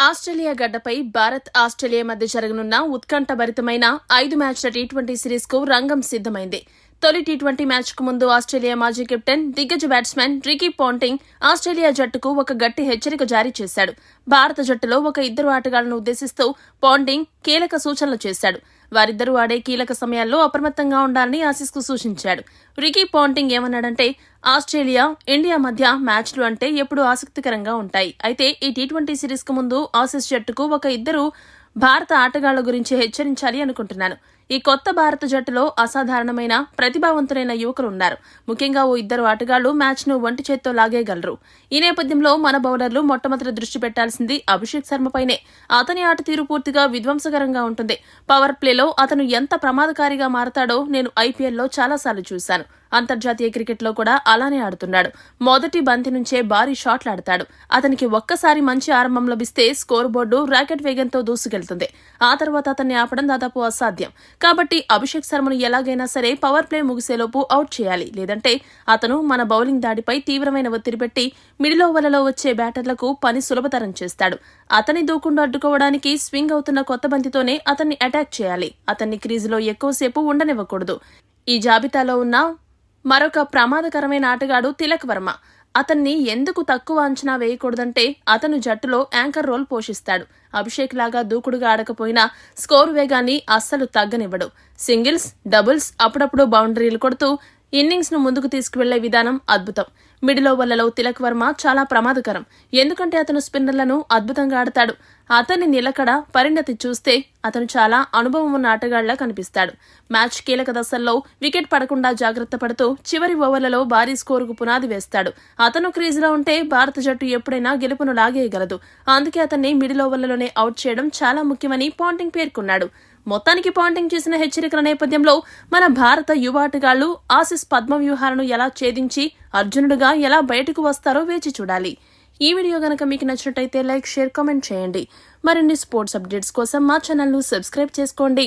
Australia గడ్డపై Bharat Australia మధ్య జరగనున్న ఉత్కంఠభరితమైన 5 మ్యాచ్ల టీ20 సిరీస్కు రంగం సిద్ధమైంది. తొలి టీ20 మ్యాచ్కు ముందు ఆస్ట్రేలియా మాజీ కెప్టెన్, దిగ్గజ బ్యాట్స్మన్ రికీ పాంటింగ్ ఆస్ట్రేలియా జట్టుకు ఒక గట్టి హెచ్చరిక జారీ చేశాడు. భారత జట్టులో ఒక ఇద్దరు ఆటగాళ్లను ఉద్దేశిస్తూ పాంటింగ్ కీలక సూచనలు చేశాడు. వారిద్దరూ ఆడే కీలక సమయాల్లో అప్రమత్తంగా ఉండాలని ఆసీస్కు సూచించాడు. రికీ పాంటింగ్ ఏమన్నాడంటే, ఆస్ట్రేలియా, ఇండియా మధ్య మ్యాచ్లు అంటే ఎప్పుడూ ఆసక్తికరంగా ఉంటాయి. అయితే ఈ టీ20 సిరీస్కు ముందు ఆసీస్ జట్టుకు ఒక ఇద్దరు భారత ఆటగాళ్ల గురించి హెచ్చరించాలి అనుకుంటున్నాను. ఈ కొత్త భారత జట్టులో అసాధారణమైన, ప్రతిభావంతులైన యువకులున్నారు. ముఖ్యంగా ఓ ఇద్దరు ఆటగాళ్లు మ్యాచ్ను ఒంటి చేత్తో లాగేయగలరు. ఈ నేపథ్యంలో మన బౌలర్లు మొట్టమొదటి దృష్టి పెట్టాల్సింది అభిషేక్ శర్మపైనే. అతని ఆట తీరు పూర్తిగా విధ్వంసకరంగా ఉంటుంది. పవర్ ప్లేలో అతను ఎంత ప్రమాదకారిగా మారతాడో నేను ఐపీఎల్లో చాలాసార్లు చూశాను. అంతర్జాతీయ క్రికెట్లో కూడా అలానే ఆడుతున్నాడు. మొదటి బంతి నుంచే భారీ షాట్లాడతాడు. అతనికి ఒక్కసారి మంచి ఆరంభం లభిస్తే స్కోర్ బోర్డు రాకెట్ వేగంతో దూసుకెళ్తుంది. ఆ తర్వాత అతన్ని ఆపడం దాదాపు అసాధ్యం. కాబట్టి అభిషేక్ శర్మను ఎలాగైనా సరే పవర్ ప్లే ముగిసేలోపు అవుట్ చేయాలి. లేదంటే అతను మన బౌలింగ్ దాడిపై తీవ్రమైన ఒత్తిడి పెట్టి మిడిల్ ఓవర్లలో వచ్చే బ్యాటర్లకు పని సులభతరం చేస్తాడు. అతని దూకుండా అడ్డుకోవడానికి స్వింగ్ అవుతున్న కొత్త బంతితోనే అతన్ని అటాక్ చేయాలి. అతన్ని క్రీజులో ఎక్కువసేపు ఉండనివ్వకూడదు. ఈ జాబితాలో ఉన్న మరొక ప్రమాదకరమైన ఆటగాడు తిలక్ వర్మ. అతన్ని ఎందుకు తక్కువ అంచనా వేయకూడదంటే, అతను జట్టులో యాంకర్ రోల్ పోషిస్తాడు. అభిషేక్ లాగా దూకుడుగా ఆడకపోయినా స్కోరు వేగాన్ని అస్సలు తగ్గనివ్వడు. సింగిల్స్, డబుల్స్, అప్పుడప్పుడు బౌండరీలు కొడుతూ ఇన్నింగ్స్ ను ముందుకు తీసుకువెళ్లే విధానం అద్భుతం. మిడిల్ ఓవర్లలో తిలక్ వర్మ చాలా ప్రమాదకరం. ఎందుకంటే అతను స్పిన్నర్లను అద్భుతంగా ఆడతాడు. అతని నిలకడ, పరిణతి చూస్తే అతను చాలా అనుభవం ఉన్న ఆటగాళ్లా కనిపిస్తాడు. మ్యాచ్ కీలక దశల్లో వికెట్ పడకుండా జాగ్రత్త పడుతూ చివరి ఓవర్లలో భారీ స్కోరుకు పునాది వేస్తాడు. అతను క్రీజులో ఉంటే భారత జట్టు ఎప్పుడైనా గెలుపును లాగేయగలదు. అందుకే అతన్ని మిడిల్ ఓవర్లలోనే అవుట్ చేయడం చాలా ముఖ్యమని పాంటింగ్ పేర్కొన్నాడు. మొత్తానికి పాంటింగ్ చేసిన హెచ్చరికల నేపథ్యంలో మన భారత యువ ఆటగాళ్లు ఆసీస్ పద్మ వ్యూహాలను ఎలా ఛేదించి అర్జునుడుగా ఎలా బయటకు వస్తారో వేచి చూడాలి. ఈ వీడియో గనక మీకు నచ్చినట్టయితే లైక్, షేర్, కామెంట్ చేయండి. మరిన్ని స్పోర్ట్స్ అప్డేట్స్ కోసం మా ఛానల్ను సబ్స్క్రైబ్ చేసుకోండి.